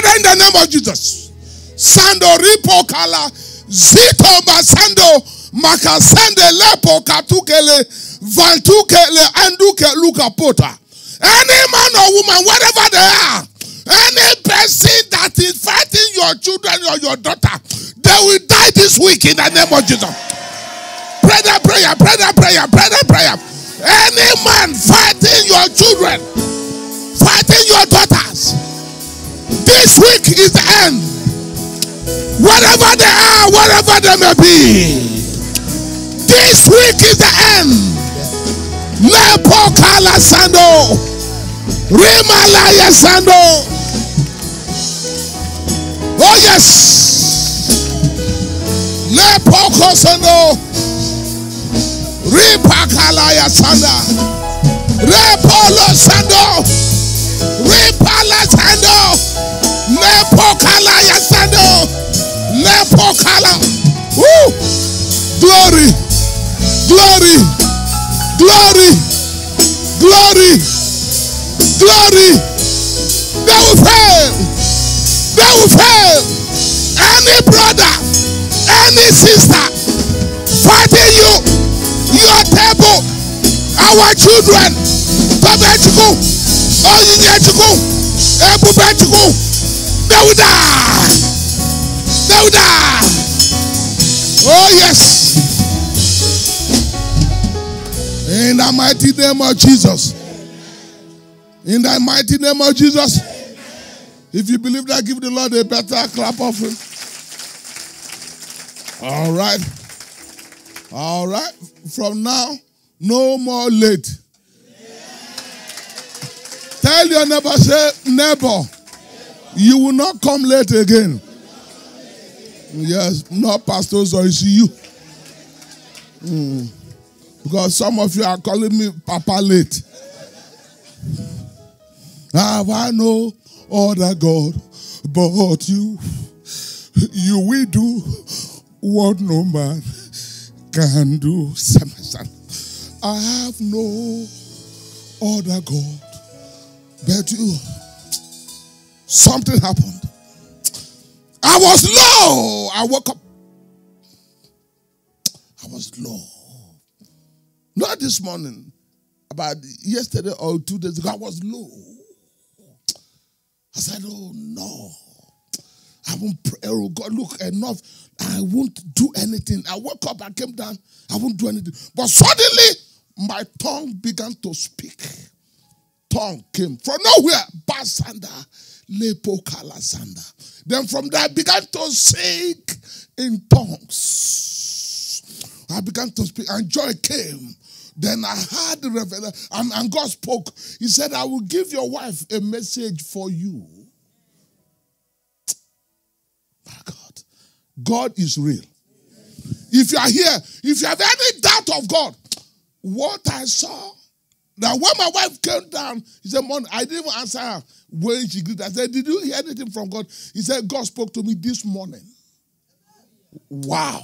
Father, in the name of Jesus. Sando ripo kala zito masando makasende lepo katukele vantukele anduke luka pota. Any man or woman, whatever they are, any person that is fighting your children or your daughter, they will die this week in the name of Jesus. Pray that prayer, pray that prayer, pray that prayer. Any man fighting your children, fighting your daughters, this week is the end. Whatever they are, whatever they may be, this week is the end. Lepo kala sando, rimalaya sando. Oh yes. Lepo kosando, ripakalaya sanda, repolo sando, ripala sando, lepo kalaya sando, lepo kala. Woo! Glory, glory. Glory, glory, glory. They will fail. They will fail. Any brother, any sister fighting you, your table, our children, Babachuku, Oyinyechuku, Ebubechuku, they will die. They will die. Oh yes. In the mighty name of Jesus. In the mighty name of Jesus. If you believe that, give the Lord a better clap offering. All right. All right. From now, no more late. Tell your neighbor, say, neighbor, you will not come late again. Yes, not pastors or it's you. Because some of you are calling me Papa late. Have I no other God but you? You will do what no man can do. I have no other God but you. Something happened. I was low. I woke up. I was low. Not this morning, about yesterday or 2 days ago, I was low. I said, oh no, I won't pray. Oh God, look, enough. I won't do anything. I woke up, I came down, I won't do anything. But suddenly, my tongue began to speak. Tongue came from nowhere. Basanda, lepo kala sanda. Then from there, I began to sing in tongues. I began to speak, and joy came. Then I heard the revelation, and God spoke. He said, I will give your wife a message for you. My God. God is real. If you are here, if you have any doubt of God, what I saw, that when my wife came down, he said, Mom, I didn't even answer her when she greeted. I said, did you hear anything from God? He said, God spoke to me this morning. Wow.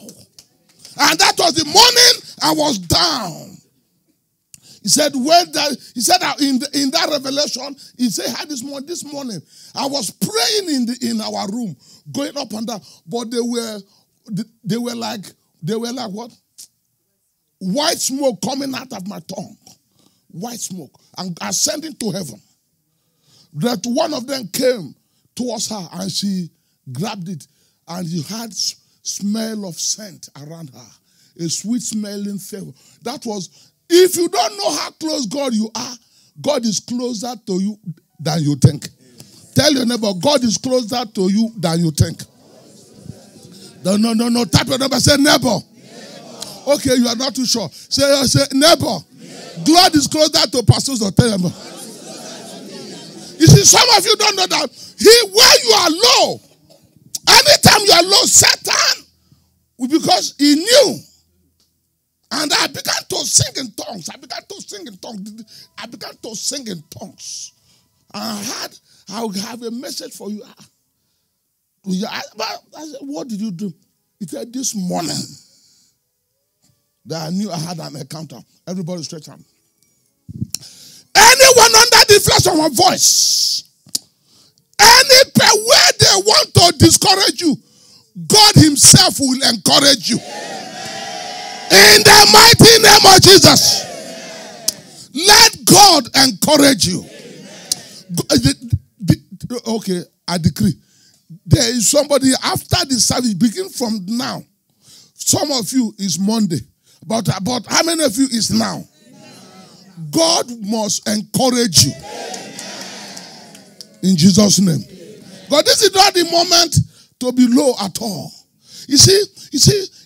And that was the morning I was down. He said, in that revelation, he said, this morning, I was praying in our room, going up and down, but they were like what? White smoke coming out of my tongue. White smoke. And ascending to heaven. That one of them came towards her and she grabbed it, and you had smell of scent around her. A sweet smelling favor. That was, if you don't know how close God you are, God is closer to you than you think. Tell your neighbor, God is closer to you than you think. No. Tap your neighbor, say neighbor. Okay, you are not too sure. Say neighbor. God is closer to pastors or tell them. You see, some of you don't know that. Where you are low, anytime you are low, Satan, because he knew. And I began to sing in tongues. I began to sing in tongues. I will have a message for you. I said, what did you do? He said, this morning, that I knew I had an encounter. Everybody stretch out. Anyone under the flash of my voice, where discourage you, God himself will encourage you. In the mighty name of Jesus. Let God encourage you. Okay, I decree. There is somebody after the service, begin from now. Some of you is Monday. But how many of you is now? God must encourage you. In Jesus' name. God, this is not the moment to be low at all. You see,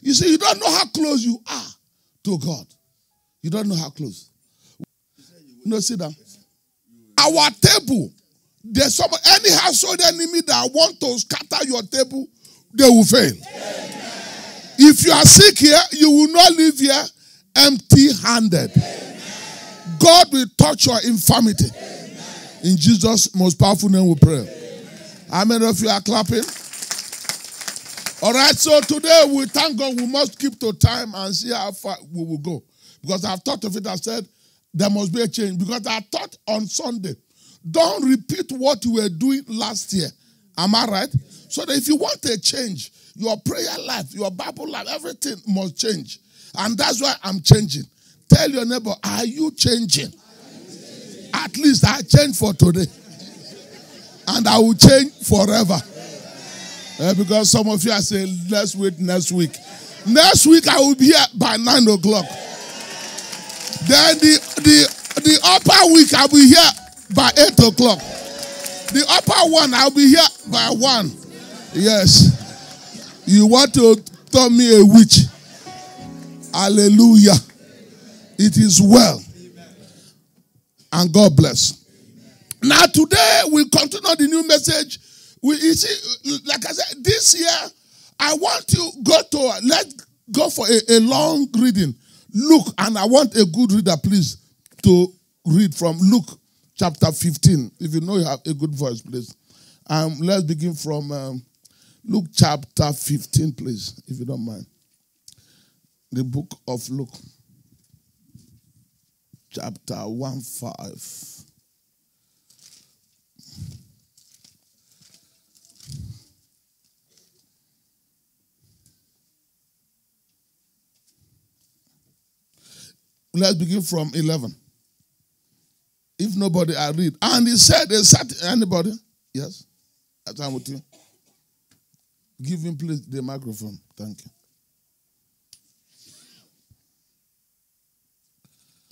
you don't know how close you are to God. You don't know how close. No, sit down. Our table, there's any household enemy that want to scatter your table, they will fail. If you are sick here, you will not leave here empty-handed. God will touch your infirmity. In Jesus' most powerful name we pray. How many of you are clapping? All right, so today we thank God. We must keep to time and see how far we will go. Because I've thought of it, I said, there must be a change. Because I thought on Sunday, don't repeat what you were doing last year. Am I right? So that if you want a change, your prayer life, your Bible life, everything must change. And that's why I'm changing. Tell your neighbor, are you changing? At least I change for today. And I will change forever. Because some of you are saying, let's wait next week. Next week I will be here by 9 o'clock. Then the upper week I'll be here by 8 o'clock. The upper one I'll be here by 1. Yes. You want to turn me a witch. Hallelujah. It is well. And God bless. Now today we continue the new message. You see, like I said, this year I want to let's go for a long reading. Luke, and I want a good reader, please, to read from Luke chapter 15. If you know you have a good voice, please. Let's begin from Luke chapter 15, please, if you don't mind. The book of Luke, chapter 1:5. Let's begin from 11. If nobody, I read. And he said, anybody? Yes? I'm with you. Give him, please, the microphone. Thank you.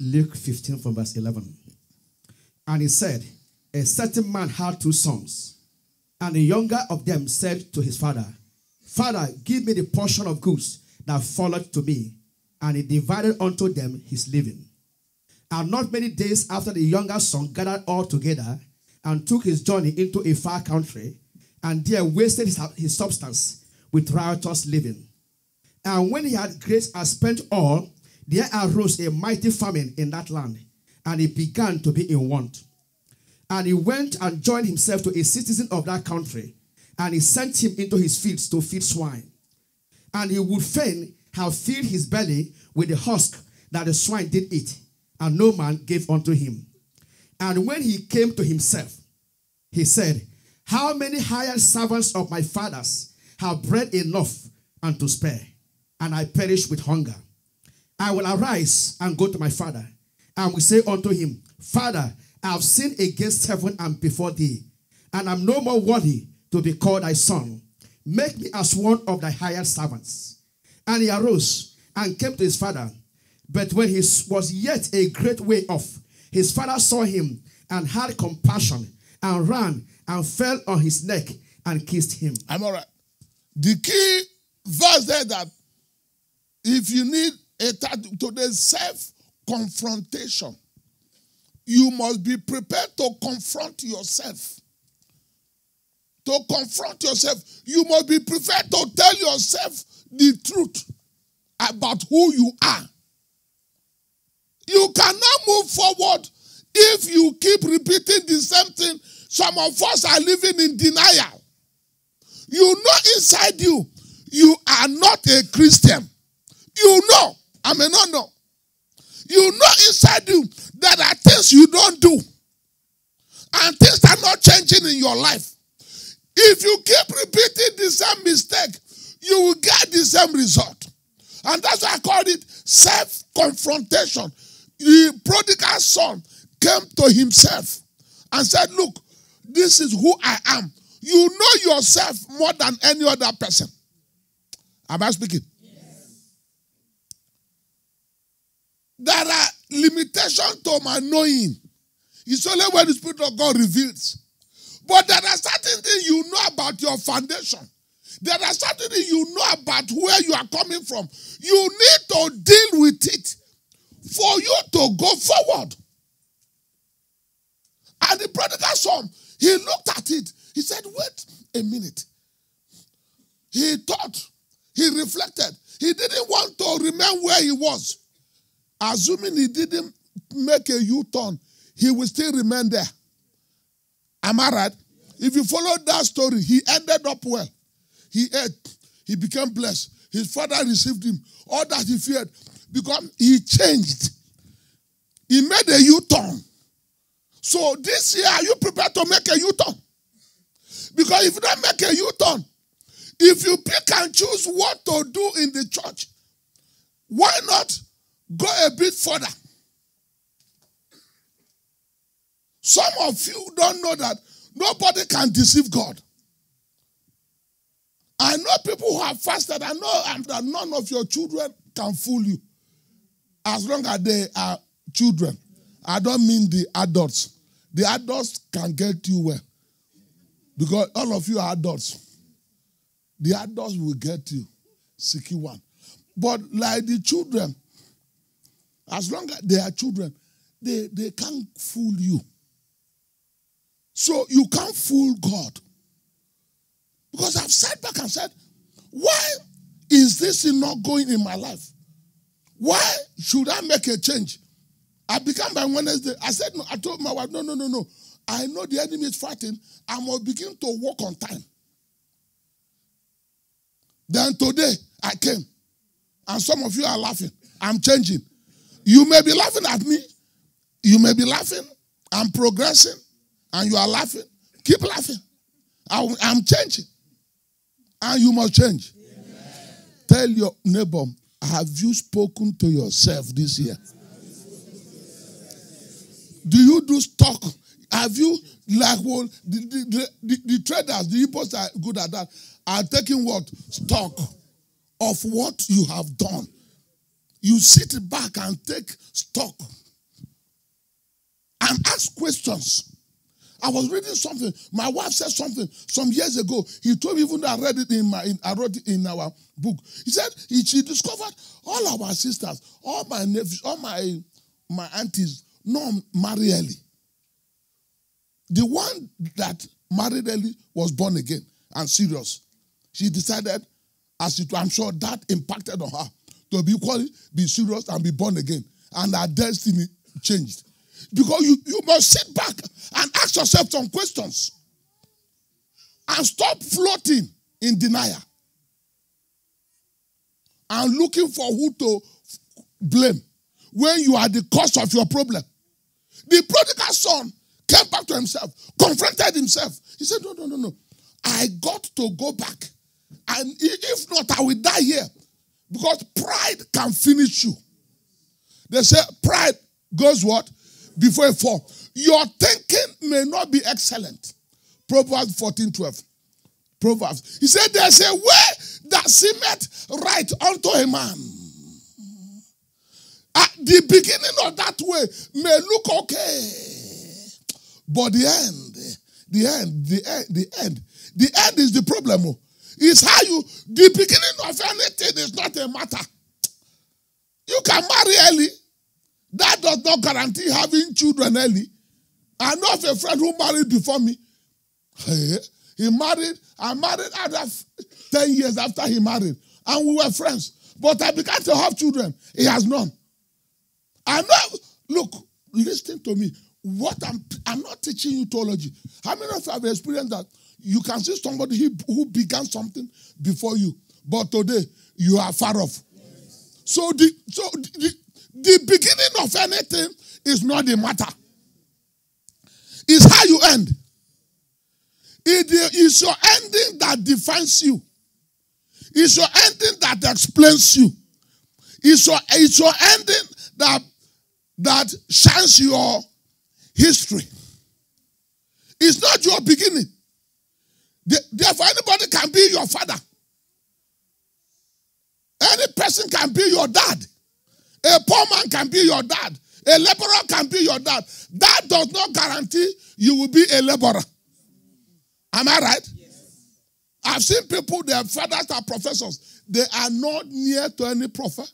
Luke 15 from verse 11. And he said, a certain man had 2 sons. And the younger of them said to his father, Father, give me the portion of goods that falleth to me. And he divided unto them his living. And not many days after, the younger son gathered all together and took his journey into a far country, and there wasted his substance with riotous living. And when he had grace and spent all, there arose a mighty famine in that land, and he began to be in want. And he went and joined himself to a citizen of that country, and he sent him into his fields to feed swine. And he would fain have filled his belly with the husk that the swine did eat, and no man gave unto him. And when he came to himself, he said, how many hired servants of my father's have bread enough and to spare, and I perish with hunger? I will arise and go to my father, and will say unto him, Father, I have sinned against heaven and before thee, and am no more worthy to be called thy son. Make me as one of thy hired servants. And he arose and came to his father. But when he was yet a great way off, his father saw him and had compassion, and ran and fell on his neck and kissed him. I'm all right. The key verse there that if you need today's self-confrontation, you must be prepared to confront yourself. To confront yourself, you must be prepared to tell yourself the truth about who you are. You cannot move forward if you keep repeating the same thing. Some of us are living in denial. You know inside you, you are not a Christian. You know, I may not know. You know inside you that there are things you don't do. And things are not changing in your life. If you keep repeating same result. And that's why I called it self-confrontation. The prodigal son came to himself and said, look, this is who I am. You know yourself more than any other person. Am I speaking? Yes. There are limitations to my knowing. It's only when the Spirit of God reveals. But there are certain things you know about your foundation. There are certain things you know about where you are coming from. You need to deal with it for you to go forward. And the prodigal son, he looked at it. He said, wait a minute. He thought. He reflected. He didn't want to remain where he was. Assuming he didn't make a U-turn, he will still remain there. Am I right? If you follow that story, he ended up well. He ate. He became blessed. His father received him. All that he feared. Because he changed. He made a U-turn. So this year, are you prepared to make a U-turn? Because if you don't make a U-turn, if you pick and choose what to do in the church, why not go a bit further? Some of you don't know that nobody can deceive God. I know people who have fasted. I know that none of your children can fool you as long as they are children. I don't mean the adults. The adults can get you well because all of you are adults. The adults will get you, sicky one. But like the children, as long as they are children, they can't fool you. So you can't fool God. Because I've sat back and said, why is this not going in my life? Why should I make a change? I began by Wednesday. I said, no, I told my wife, no. I know the enemy is fighting. I must begin to walk on time. Then today, I came. And some of you are laughing. I'm changing. You may be laughing at me. You may be laughing. I'm progressing. And you are laughing. Keep laughing. I'm changing. And you must change. Amen. Tell your neighbor, have you spoken to yourself this year? Do you do stock? Have you, like, well, the traders, the Igbos are good at that, are taking what? Stock of what you have done. You sit back and take stock and ask questions. I was reading something. My wife said something some years ago. He told me, even though I read it I wrote it in our book. He said she discovered all our sisters, all my nephews, all my aunties, no marry early. The one that married early was born again and serious. She decided, I'm sure that impacted on her, to be serious and be born again. And her destiny changed. Because you must sit back and ask yourself some questions. And stop floating in denial. And looking for who to blame when you are the cause of your problem. The prodigal son came back to himself, confronted himself. He said, no. I got to go back. And if not, I will die here. Because pride can finish you. They say pride goes what? Before a fall. Your thinking may not be excellent. Proverbs 14:12. Proverbs. He said there's a way that seemeth right unto a man. At the beginning of that way may look okay. But the end is the problem. It's how the beginning of anything is not a matter. You can marry early. That does not guarantee having children early. I know of a friend who married before me. I married after 10 years after he married. And we were friends. But I began to have children. He has none. I know, look, listen to me. I'm not teaching you theology. How many of you have experienced that? You can see somebody who began something before you, but today you are far off. Yes. So the beginning of anything is not the matter. It's how you end. It is your ending that defines you. It's your ending that explains you. It's your ending that shines your history. It's not your beginning. Therefore, anybody can be your father. Any person can be your dad. A poor man can be your dad. A laborer can be your dad. That does not guarantee you will be a laborer. Am I right? Yes. I've seen people, their fathers are professors. They are not near to any prophet.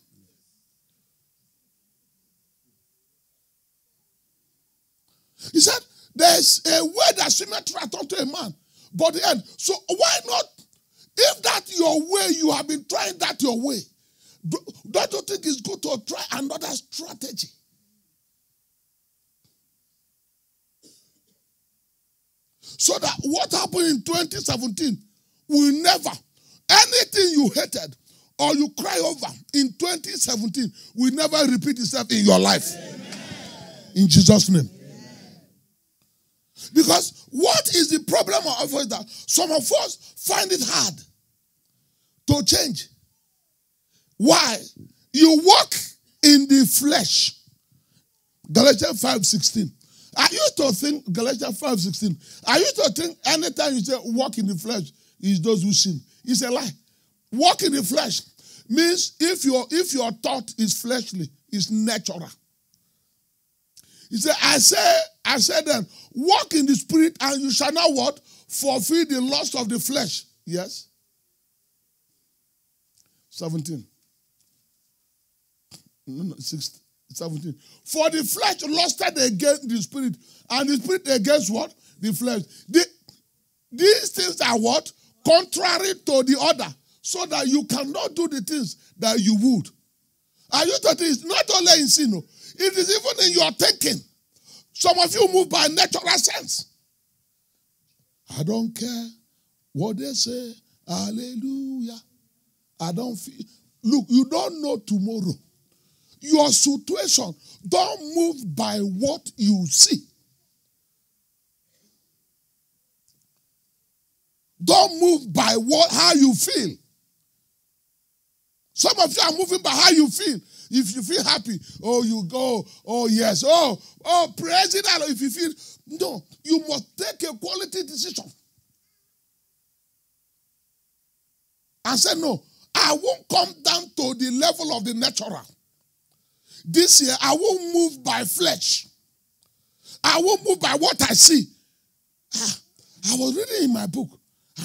He said, there's a way that seemeth right unto a man, but the end. So why not, if that's your way, you have been trying that your way, don't you think it's good to try another strategy? So that what happened in 2017 will never, anything you hated or you cry over in 2017 will never repeat itself in your life. Amen. In Jesus' name. Amen. Because what is the problem of us that some of us find it hard to change? Why? You walk in the flesh. Galatians 5:16. I used to think, Galatians 5:16, I used to think anytime you say walk in the flesh, is those who sin. It's a lie. Walk in the flesh means if your thought is fleshly, it's natural. He said, I said then, walk in the spirit and you shall not what? Fulfill the lust of the flesh. Yes? 17. No, 16. 17. For the flesh lusted against the spirit, and the spirit against what? The flesh. These things are what? Contrary to the other, so that you cannot do the things that you would. And you thought it's not only in sin, no. It is even in your thinking. Some of you move by natural sense. I don't care what they say. Hallelujah. I don't feel. Look, you don't know tomorrow. Your situation, don't move by what you see. Don't move by how you feel. Some of you are moving by how you feel. If you feel happy, oh, you go, oh, yes, oh, praise it. If you feel, no, you must take a quality decision. And say, no, I won't come down to the level of the natural. This year, I won't move by flesh. I won't move by what I see. I was reading in my book,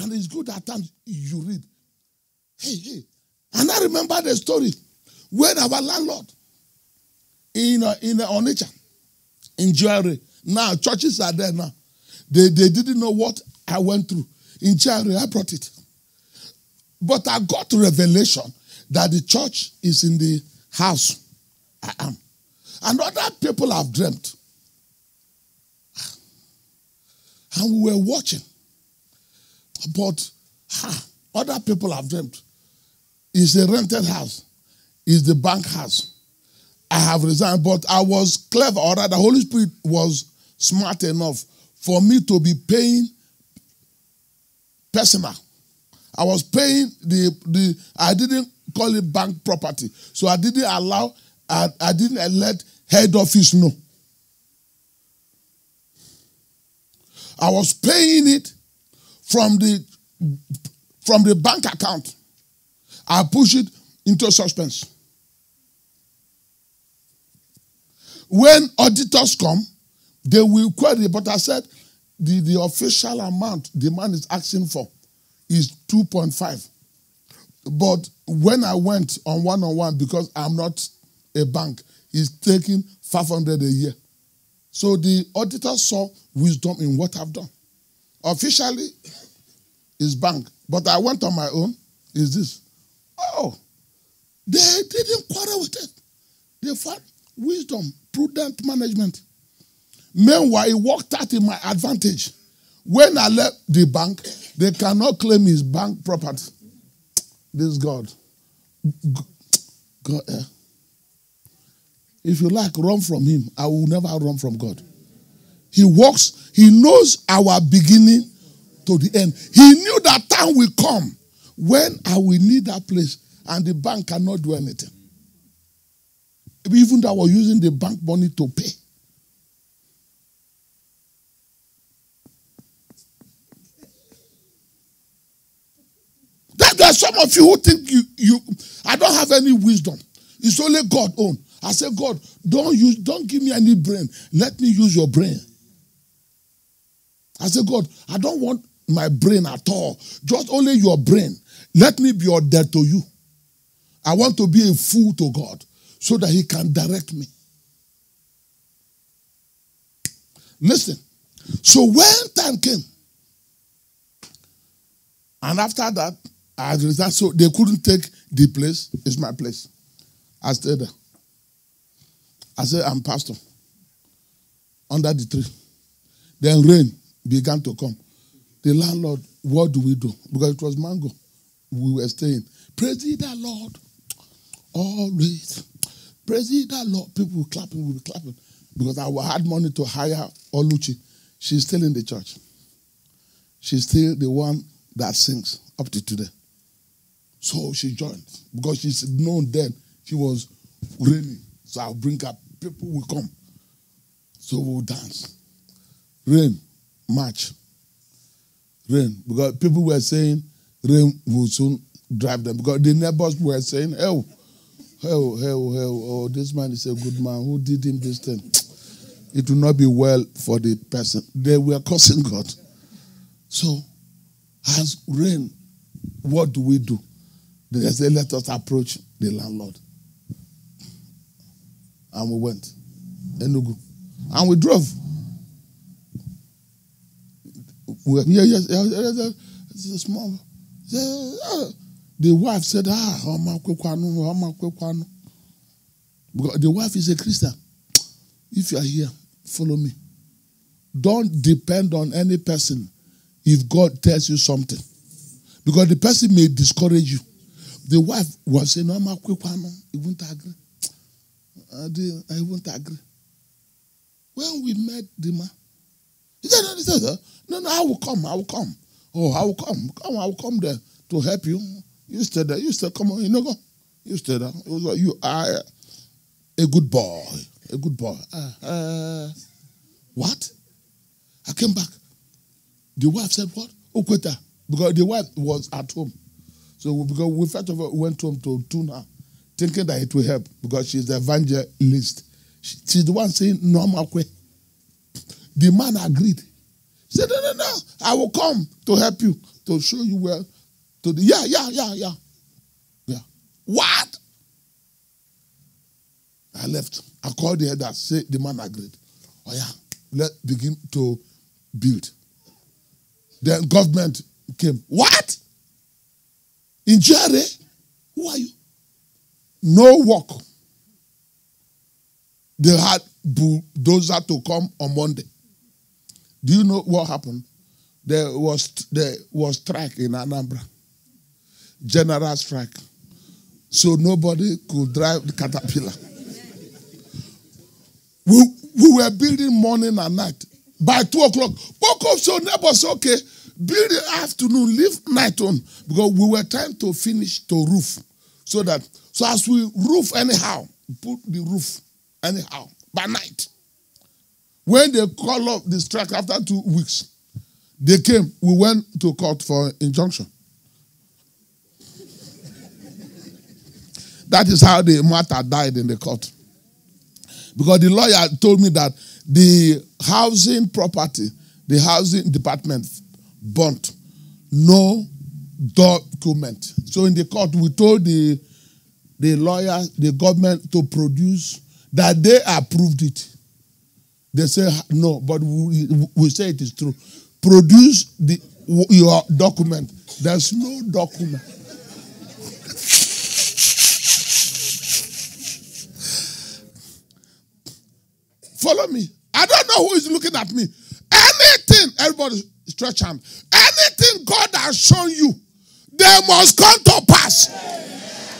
and it's good at times you read. Hey. And I remember the story when our landlord in Onitsha, in Jewelry, now churches are there now. They didn't know what I went through. In Jewelry, I brought it. But I got revelation that the church is in the house I am. And other people have dreamt. And we were watching. But other people have dreamt. It's a rented house. It's the bank house. I have resigned, but I was clever. Or rather, the Holy Spirit was smart enough for me to be paying personal. I was paying I didn't call it bank property. So I didn't allow, I didn't let head office know. I was paying it from the bank account. I push it into suspense. When auditors come, they will query, but I said the official amount the man is asking for is 2.5. But when I went on one-on-one, because I'm not a bank, he's taking 500 a year. So the auditor saw wisdom in what I've done. Officially, it's bank. But I went on my own, is this. Oh, they didn't quarrel with it. They found wisdom, prudent management. Meanwhile, it worked out in my advantage. When I left the bank, they cannot claim his bank property. This God. God, if you like, run from him. I will never run from God. He works. He knows our beginning to the end. He knew that time will come when I will need that place and the bank cannot do anything. Even though I was using the bank money to pay. There are some of you who think I don't have any wisdom. It's only God own. I say, God, don't give me any brain. Let me use your brain. I say, God, I don't want my brain at all. Just only your brain. Let me be your dad to you. I want to be a fool to God so that he can direct me. Listen. So when time came, and after that, I resigned, so they couldn't take the place. It's my place. I stayed there. I said, I'm pastor. Under the tree. Then rain began to come. The landlord, what do we do? Because it was mango. We were staying. Praise ye the Lord. Always. Praise ye the Lord. People were clapping, we were clapping. Because I had money to hire Oluchi. She's still in the church. She's still the one that sings up to today. So she joined. Because she's known then she was raining. So I'll bring her. People will come. So we'll dance. Rain, march. Rain. Because people were saying rain will soon drive them. Because the neighbors were saying, oh, this man is a good man. Who did him this thing? It will not be well for the person. They were cursing God. So, as rain, what do we do? They said, let us approach the landlord. And we went. Enugu. And we drove. It's a small. The wife said, because the wife is a Christian. If you are here, follow me. Don't depend on any person if God tells you something. Because the person may discourage you. The wife was saying, he won't agree. I won't agree. When we met the man, he said, no, I will come. Oh, I will come. I will come there to help you. You stay there. You stay, come on, go. You stay there. It was like, you are a good boy. A good boy. What? I came back. The wife said, what? Okweta. Because the wife was at home. So because we first of all went home to tune her, thinking that it will help because she's the evangelist. She's the one saying, no, I'm okay. The man agreed. He said, no, I will come to help you, to show you where. Yeah. What? I left. I called the header, say the man agreed. Oh yeah, let's begin to build. Then government came. What? In Jerry? Who are you? No work. They had bulldozer to come on Monday. Do you know what happened? There was strike in Anambra. General strike. So nobody could drive the caterpillar. We were building morning and night. By 2 o'clock, woke up, so neighbors, okay, build the afternoon, leave night on. Because we were trying to finish to roof. So as we roof anyhow, put the roof anyhow, by night. When they call up the strike after 2 weeks, they came, we went to court for injunction. That is how the matter died in the court. Because the lawyer told me that the housing property, the housing department burnt no document. So in the court, we told the lawyer, the government to produce that they approved it. They say no, but we say it is true. Produce your document. There's no document. Follow me. I don't know who is looking at me. Anything, everybody stretch hand. Anything God has shown you, they must come to pass.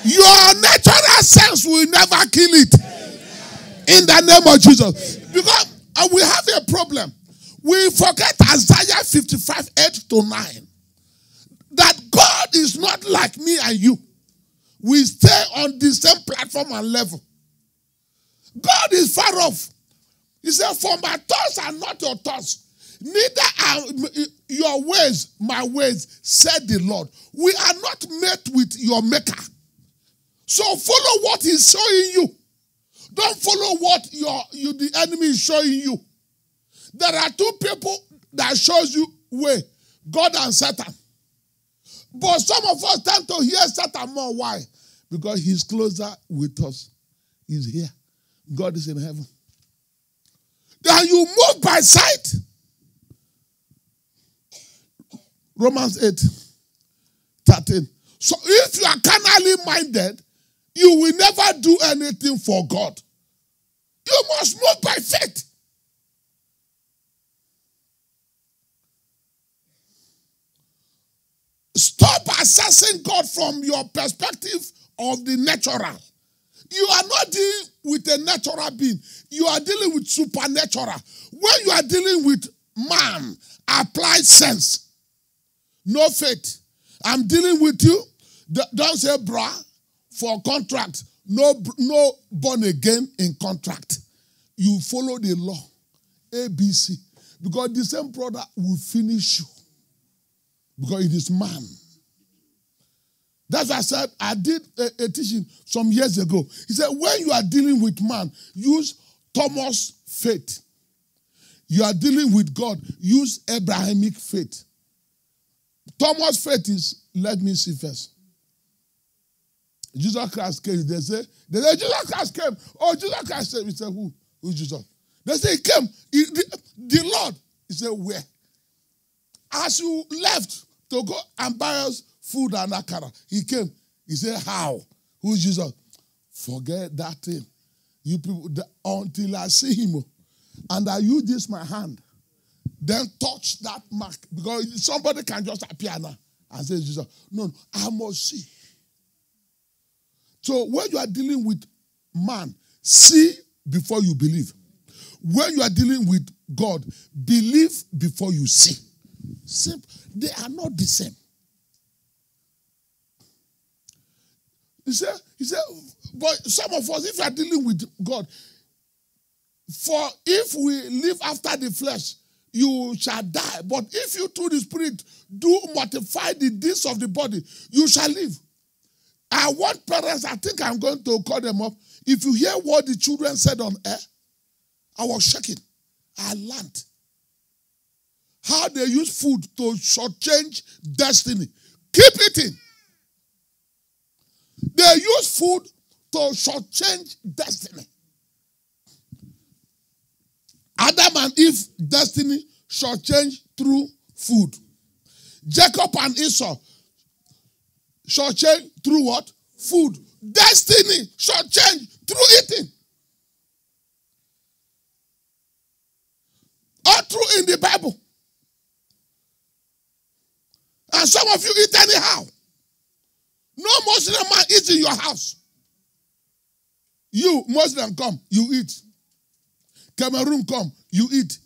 Your natural sense will never kill it. In the name of Jesus. Because we have a problem. We forget Isaiah 55:8-9. That God is not like me and you. We stay on the same platform and level. God is far off. He said, for my thoughts are not your thoughts, neither are your ways my ways, said the Lord. We are not made with your maker. So follow what he's showing you. Don't follow what the enemy is showing you. There are two people that shows you way, God and Satan. But some of us tend to hear Satan more. Why? Because he's closer with us. He's here. God is in heaven. Then you move by sight. Romans 8:13. So if you are carnally minded, you will never do anything for God. You must move by faith. Stop assessing God from your perspective of the natural. You are not dealing with a natural being. You are dealing with supernatural. When you are dealing with man, apply sense. No faith. I'm dealing with you. Don't say bra for contract. No born again in contract. You follow the law. ABC. Because the same brother will finish you. Because it is man. That's why I said, I did a teaching some years ago. He said, when you are dealing with man, use Thomas' faith. You are dealing with God, use Abrahamic faith. Thomas' faith is, let me see first. Jesus Christ came. They say Jesus Christ came. Oh, Jesus Christ came. He said, who? Who is Jesus? They say he came. The Lord. He said, where? As you left to go and buy us food and akara, he came. He said, how? Who is Jesus? Forget that thing. You people, until I see him, and I use this my hand, then touch that mark. Because somebody can just appear now and say, Jesus. No, I must see. So when you are dealing with man, see before you believe. When you are dealing with God, believe before you see. They are not the same. He said, but some of us, if you are dealing with God, for if we live after the flesh, you shall die. But if you through the Spirit do mortify the deeds of the body, you shall live. I want parents, I think I'm going to call them up. If you hear what the children said on air, I was shaking. I learned how they use food to shortchange destiny. Keep eating. They use food to shortchange destiny. Adam and Eve destiny shortchanged through food. Jacob and Esau shortchanged through what? Food. Destiny shortchanged through eating. All through in the Bible. And some of you eat anyhow. No Muslim man eats in your house. You, Muslim, come, you eat. Cameroon, come, you eat.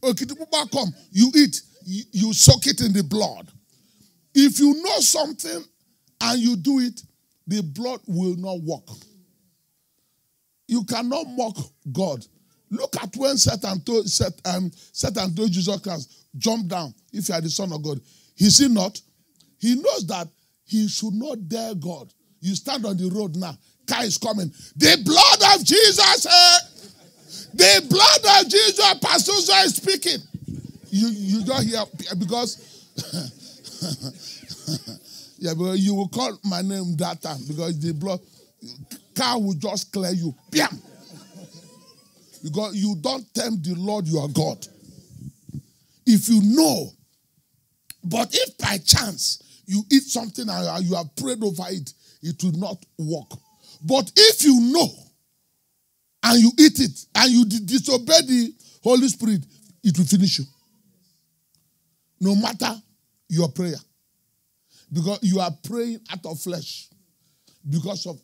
Okitipupa, come, you eat. You soak it in the blood. If you know something and you do it, the blood will not work. You cannot mock God. Look at when Satan told Jesus Christ, jump down if you are the Son of God. He see not. He knows that he should not dare God. You stand on the road now. Car is coming. The blood of Jesus. The blood of Jesus. Pastor Zoe is speaking. You don't hear because yeah, but you will call my name that time because the blood car will just clear you. Bam! Because you don't tempt the Lord your God. If you know, but if by chance you eat something and you have prayed over it, it will not work. But if you know and you eat it and you disobey the Holy Spirit, it will finish you. No matter your prayer. Because you are praying out of flesh. Because of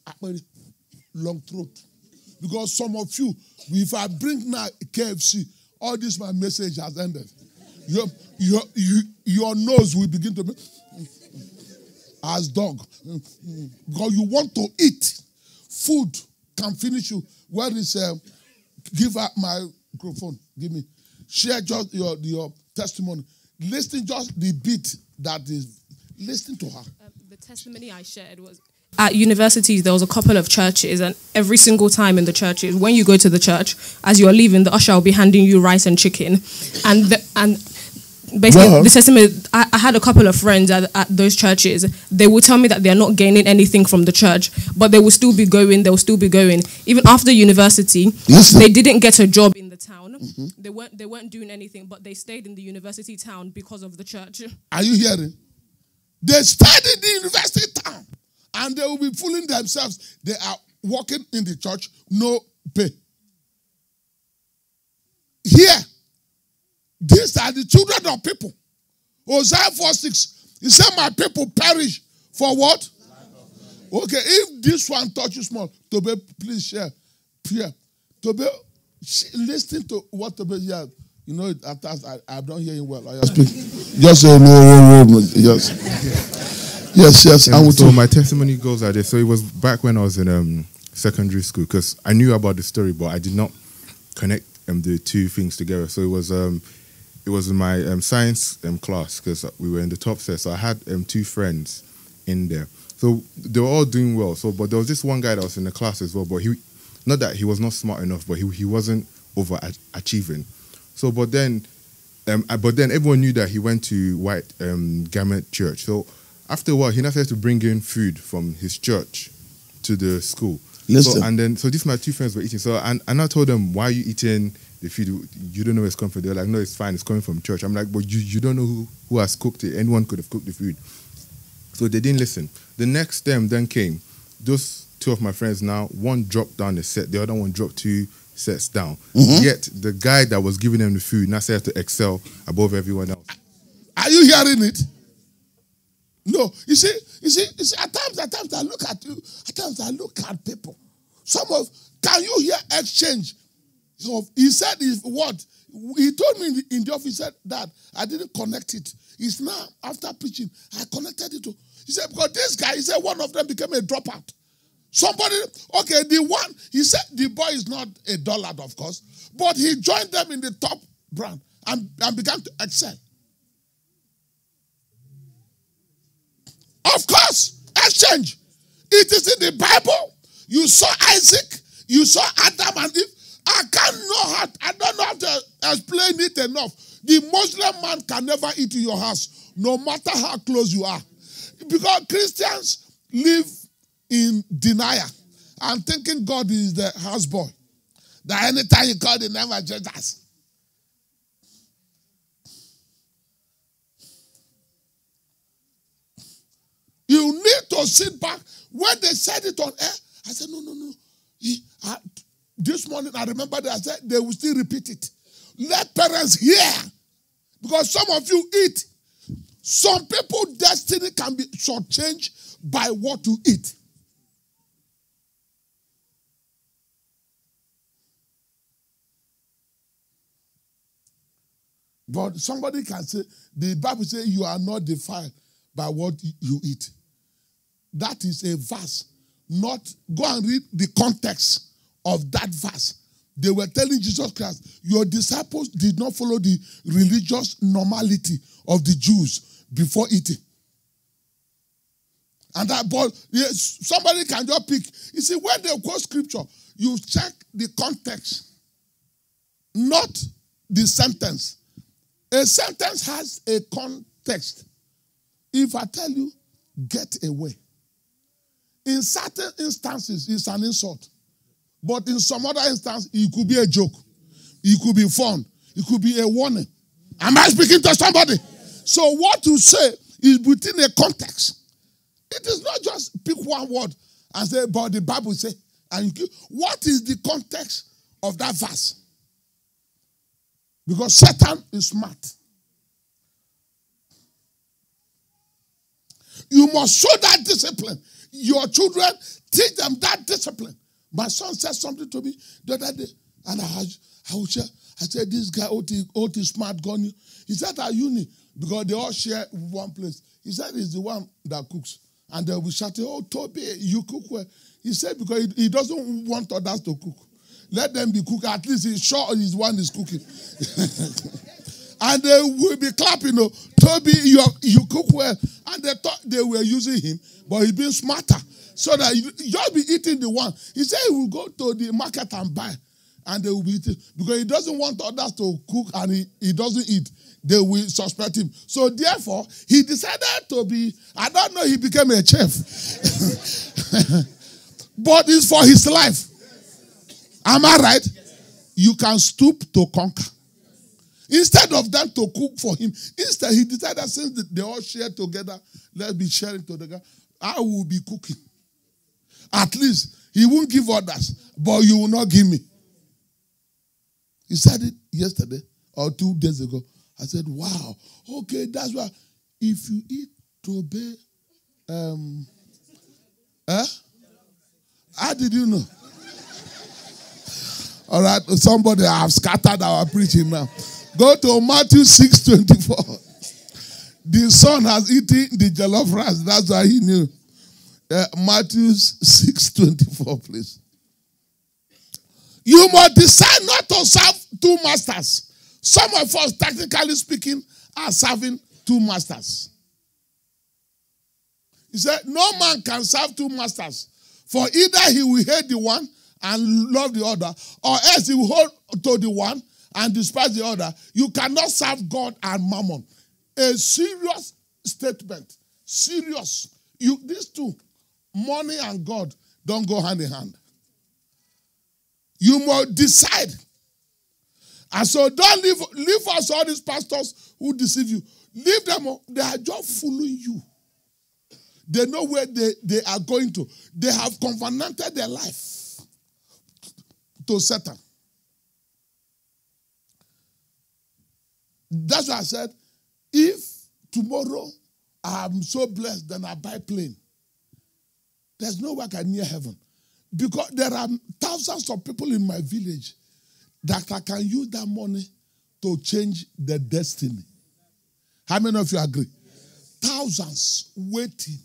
long throat. Because some of you, if I bring now KFC, all this my message has ended. Your nose will begin to be. as dog. Because you want to eat. Food can finish you. Where is, give her my microphone. Give me. Share just your testimony. Listen just the bit that is, listen to her. The testimony I shared was, at universities, there was a couple of churches, and every single time in the churches, when you go to the church, as you are leaving, the usher will be handing you rice and chicken. And basically, the testimony, I had a couple of friends at those churches. They will tell me that they are not gaining anything from the church, but they will still be going. They will still be going. Even after university, they didn't get a job in the town. Mm-hmm. They weren't doing anything, but they stayed in the university town because of the church. Are you hearing? They stayed in the university town. And they will be fooling themselves. They are working in the church, no pay. Here, these are the children of people. Hosea 4:6. He said, my people perish for what? Okay, if this one touches small, Tobe, please share. Pierre, Tobe, listen to what Tobe said. You know, at times I don't hear him well. I just speak. Just say no. Yes. So my testimony goes like this. So it was back when I was in secondary school, because I knew about the story, but I did not connect the two things together. So it was in my science class, because we were in the top set. So I had two friends in there. So they were all doing well. So, but there was this one guy that was in the class as well. But not that he was not smart enough, but he wasn't overachieving. So, but then everyone knew that he went to White Garment Church. So after a while, he now started to bring in food from his church to the school. Listen. So these my two friends were eating. So and I told them, why are you eating the food? You don't know where it's coming from. They're like, no, it's fine. It's coming from church. I'm like, but you don't know who has cooked it. Anyone could have cooked the food. So they didn't listen. The next term then came. Those two of my friends now, one dropped down the set. The other one dropped 2 sets down. Mm-hmm. Yet the guy that was giving them the food now said to excel above everyone else. Are you hearing it? No, you see, at times I look at you, at times I look at people. Can you hear exchange? So he said what? He told me in the office, he said that I didn't connect it. It's now, after preaching, I connected it to, he said, because this guy, he said one of them became a dropout. Somebody, okay, the one, he said the boy is not a dullard, of course, but he joined them in the top brand and began to excel. Of course, exchange. It is in the Bible. You saw Isaac, you saw Adam and Eve. I don't know how to explain it enough. The Muslim man can never eat in your house, no matter how close you are. Because Christians live in denial and thinking God is the houseboy. That anytime you call the name of Jesus. You need to sit back. When they said it on air, I said, no. This morning, I remember that I said, they will still repeat it. Let parents hear. Because some of you eat. Some people's destiny can be shortchanged by what you eat. But somebody can say, the Bible says you are not defiled by what you eat. That is a verse. Go and read the context of that verse. They were telling Jesus Christ, your disciples did not follow the religious normality of the Jews before eating. And that, but yes, somebody can just pick. You see, when they quote scripture, you check the context, not the sentence. A sentence has a context. If I tell you, get away. In certain instances, it's an insult. But in some other instances, it could be a joke. It could be fun. It could be a warning. Am I speaking to somebody? So what you say is within a context. It is not just pick one word and say, but the Bible says, what is the context of that verse? Because Satan is smart. You must show that discipline. Your children, teach them that discipline. My son said something to me the other day, and I said, this guy, Oti smart gun. He said at uni, because they all share one place. He said he's the one that cooks. And they will shout, oh, Toby, you cook well. He said because he doesn't want others to cook. Let them be cooked. At least he's sure his one is cooking. And they will be clapping. Oh, Toby, you cook well. And they thought they were using him, but he's being smarter. So that you'll be eating the one. He said he will go to the market and buy. And they will be eating. Because he doesn't want others to cook and he doesn't eat. They will suspect him. So therefore, he decided to be, I don't know, he became a chef. But it's for his life. Am I right? You can stoop to conquer. Instead of them to cook for him, instead he decided since they all share together, let's be sharing together, I will be cooking. At least he won't give others, but you will not give me. He said it yesterday or 2 days ago. I said, wow, okay, that's why if you eat Toby, how did you know? All right, somebody have scattered our preaching now. Go to Matthew 6:24. The son has eaten the jollof rice. That's why he knew. Matthew 6:24, please. You must decide not to serve 2 masters. Some of us, technically speaking, are serving 2 masters. He said, no man can serve 2 masters. For either he will hate the one and love the other, or else he will hold to the one and despise the other. You cannot serve God and mammon. A serious statement. Serious. These two, money and God, don't go hand in hand. You must decide. And so don't leave us all these pastors who deceive you. Leave them. They are just fooling you. They know where they are going to. They have covenanted their life to Satan. That's why I said, if tomorrow I'm so blessed, then I buy plane. There's no way I can near heaven. Because there are thousands of people in my village that I can use that money to change their destiny. How many of you agree? Yes. Thousands waiting.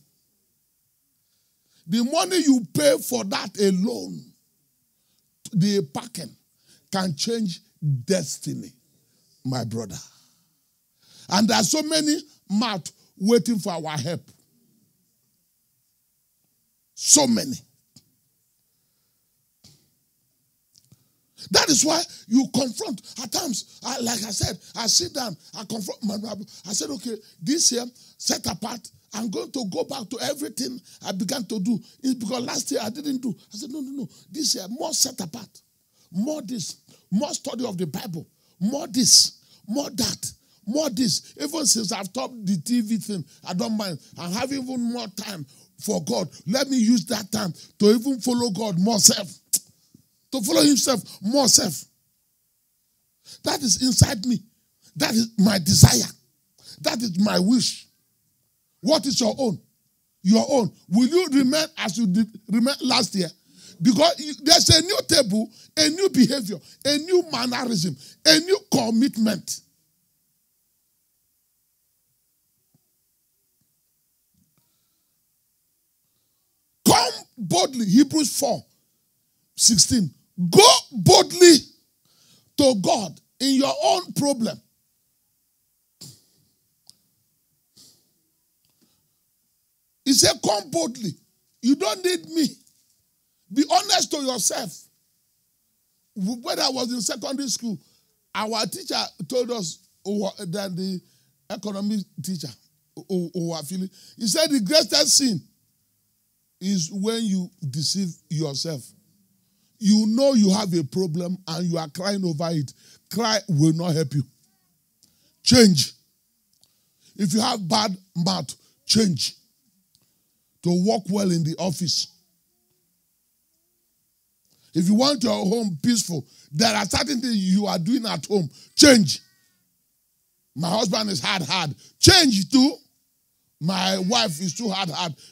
The money you pay for that alone, the parking, can change destiny, my brother. And there are so many mouths waiting for our help. So many. That is why you confront. At times, like I said, I sit down, I confront my Bible. I said, okay, this year, set apart, I'm going to go back to everything I began to do. It's because last year I didn't do. I said, no. This year, more set apart. More this. More study of the Bible. More this. More that. More this. Even since I've stopped the TV thing, I don't mind. I have even more time for God. Let me use that time to even follow God more self. To follow himself more self. That is inside me. That is my desire. That is my wish. What is your own? Your own. Will you remain as you did remain last year? Because there's a new table, a new behavior, a new mannerism, a new commitment. Come boldly. Hebrews 4:16. Go boldly to God in your own problem. He said, come boldly. You don't need me. Be honest to yourself. When I was in secondary school, our teacher told us that the economics teacher, he said the greatest sin is when you deceive yourself. You know you have a problem and you are crying over it. Cry will not help you. Change. If you have bad mouth, change. To work well in the office. If you want your home peaceful, there are certain things you are doing at home. Change. My husband is hard. Change too. My wife is too hard.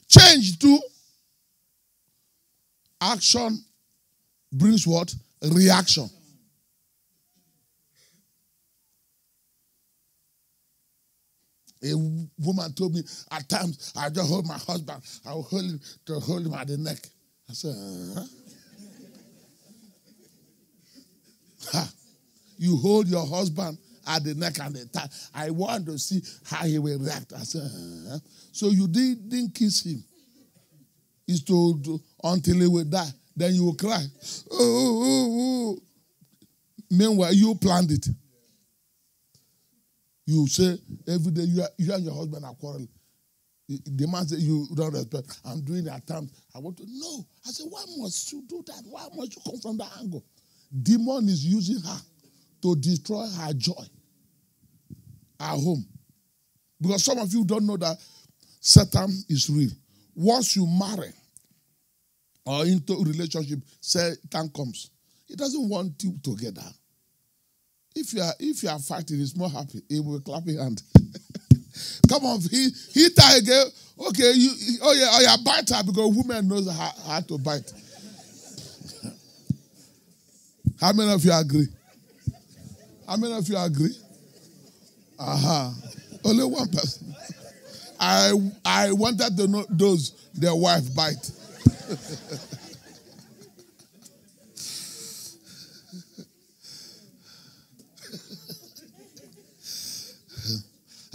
Change too. Action brings what? Reaction. A woman told me at times I just hold my husband. I will hold him at the neck. I said, You hold your husband at the neck and the thigh. I want to see how he will react. I said, So you didn't kiss him. It's to until he will die. Then you will cry. Oh. Meanwhile, you planned it. You say every day you and your husband are quarreling. The man says you don't respect. I'm doing it at times. I want to know. I said, why must you do that? Why must you come from that angle? Demon is using her to destroy her joy at home. Because some of you don't know that Satan is real. Once you marry or into a relationship, Satan comes. He doesn't want you together. If you are fighting, he's more happy. He will clap your hand. Come on, he tie again. Okay, you bite her because women knows how to bite. How many of you agree? How many of you agree? Only one person. I wanted to know those their wife bite.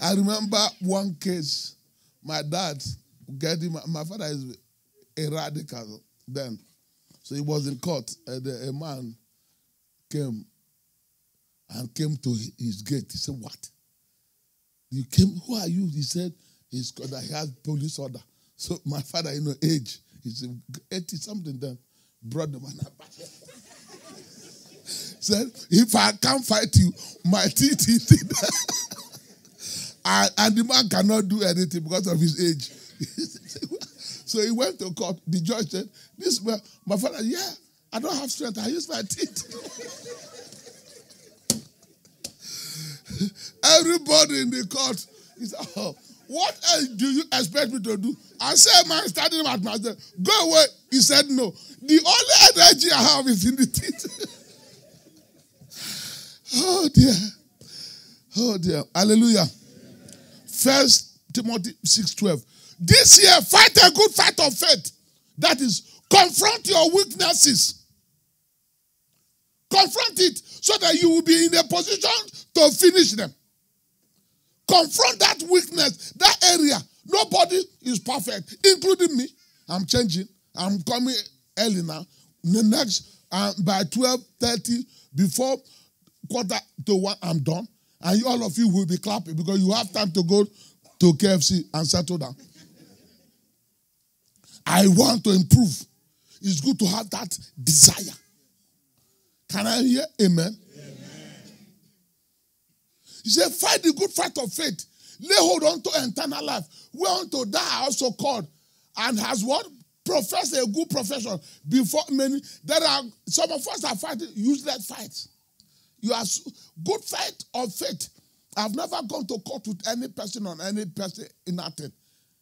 I remember one case, my dad getting my father is a radical then. So he was in court and a man came to his gate. He said, what? You came, who are you? He said, he has police order. So my father, age, he said, 80 something then, brought the man back. Said, if I can't fight you, my teeth is in there. And the man cannot do anything because of his age. So he went to court. The judge said, my father, I don't have strength. I use my teeth. Everybody in the court is, what else do you expect me to do? I said, man, standing at myself, go away. He said, no. The only energy I have is in the teeth. Oh, dear. Oh, dear. Hallelujah. 1 Timothy 6:12. This year, fight a good fight of faith. That is, confront your weaknesses. Confront it so that you will be in a position to finish them. Confront that weakness, that area. Nobody is perfect, including me. I'm changing. I'm coming early now. The next, by 12:30, before 1:45, I'm done. And all of you will be clapping because you have time to go to KFC and settle down. I want to improve. It's good to have that desire. Can I hear amen? He said, fight the good fight of faith. Lay hold on to eternal life. Whereunto thou art also called and has what? Professed a good profession before many. There are some of us are fighting useless fights. You are good fight of faith. I've never gone to court with any person on any person in nothing.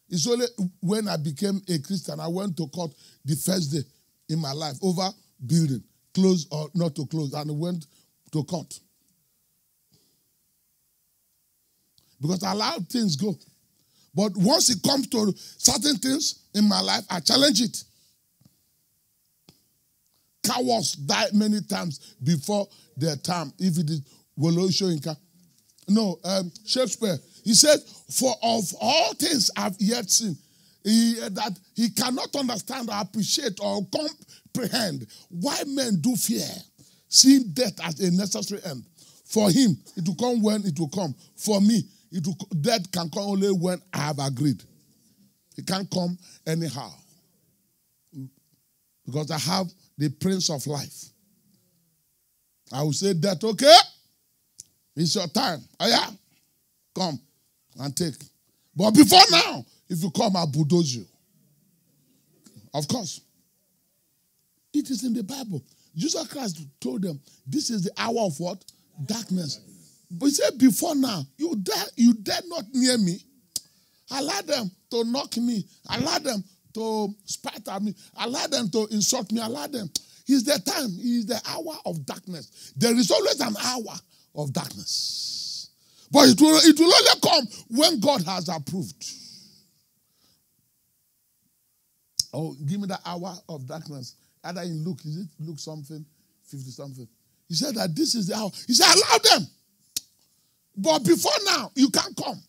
It's only when I became a Christian, I went to court the first day in my life over building, close or not to close, and I went to court. Because I allowed things go. But once it comes to certain things in my life, I challenge it. Cowards die many times before their time. If it is Woloshoinka. No, Shakespeare. He said, for of all things I've yet seen, that he cannot understand or appreciate or comprehend why men do fear, seeing death as a necessary end. For him, it will come when it will come. For me, death can come only when I have agreed. It can't come anyhow. Because I have the Prince of Life. I will say that, okay, it's your time. Oh yeah, come and take. But before now, if you come, I'll bulldoze you. Of course. It is in the Bible. Jesus Christ told them, this is the hour of what? Darkness. But he said, before now, you dare not near me. Allow them to knock me. Allow them to spite at me. Allow them to insult me. Allow them. It's the time. It's the hour of darkness. There is always an hour of darkness. But it will only come when God has approved. Oh, give me the hour of darkness. Either in Luke, is it Luke something, 50 something? He said that this is the hour. He said, allow them. But before now, you can't come.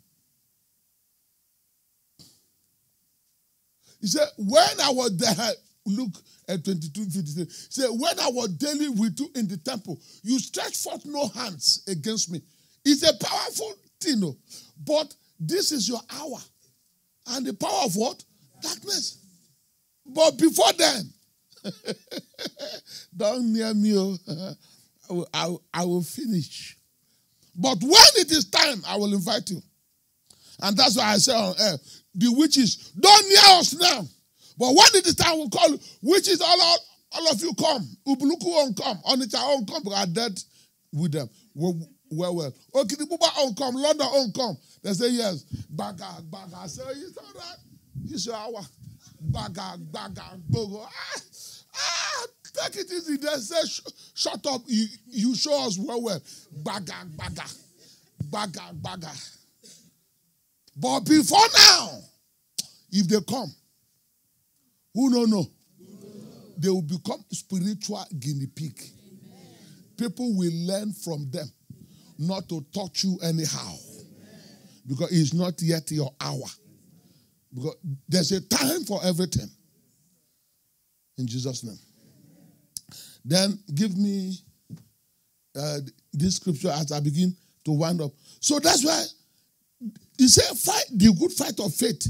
He said, when I was there, Luke 22:53. He said, when I was daily with you in the temple, you stretched forth no hands against me. It's a powerful thing, no? But this is your hour. And the power of what? Darkness. But before then, don't near me. I will finish. But when it is time, I will invite you. And that's why I say on air, the witches, don't near us now. But when it is time, we'll call witches, all of you come. Ubuluku won't come. Onitsha won't come. We are dead with them. Well. Okay, Buba won't come. London won't come. They say yes. Baga. I say, you saw that? It's your hour. Baga, go. Take it easy. They say, shut up. You show us well. Baga. But before now, if they come, who know? They will become spiritual guinea pig. Amen. People will learn from them not to touch you anyhow. Amen. Because it's not yet your hour. Because there's a time for everything. In Jesus' name. Then give me this scripture as I begin to wind up. So that's why he said, fight the good fight of faith.